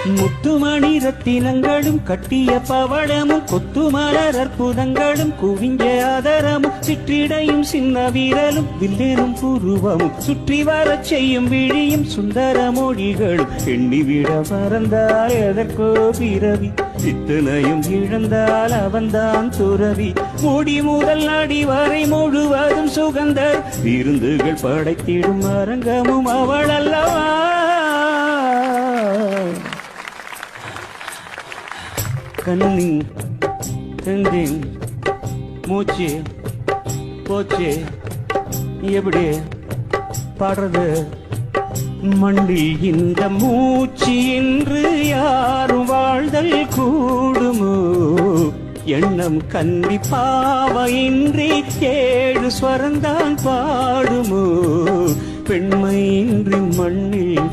முத்துமணி ரத்தினங்களும் கட்டிய பவளமும் கொத்துமலர் அற்புதங்களும் குவிஞ்ச ஆதரமும் சிற்றிடையும் சின்ன வீரலும் வில்லேனும் புருவமும் சுற்றி வரச் செய்யும் விழியும் சுந்தர மொழிகளும் எண்ணிவிட மறந்தால் எதற்கோ பிறவி இத்தனையும் இழந்தால் அவன்தான் துறவி முடி முதல் அடி வரை முழுவதும் சுகந்தர் விருந்துகள் படைத்திடும் அரங்கமும் அவள் அல்லவா. கண்ணி தந்தி மூச்சு போச்சு எப்படி பாடுறது மண்ணில் இந்த மூச்சு என்று யாரும் வாழ்தல் கூடுமோ எண்ணம் கன்னி பாவையின்றி 7 ஸ்வரந்தான் பாடுமோ பெண்மையின்றி மண்ணில்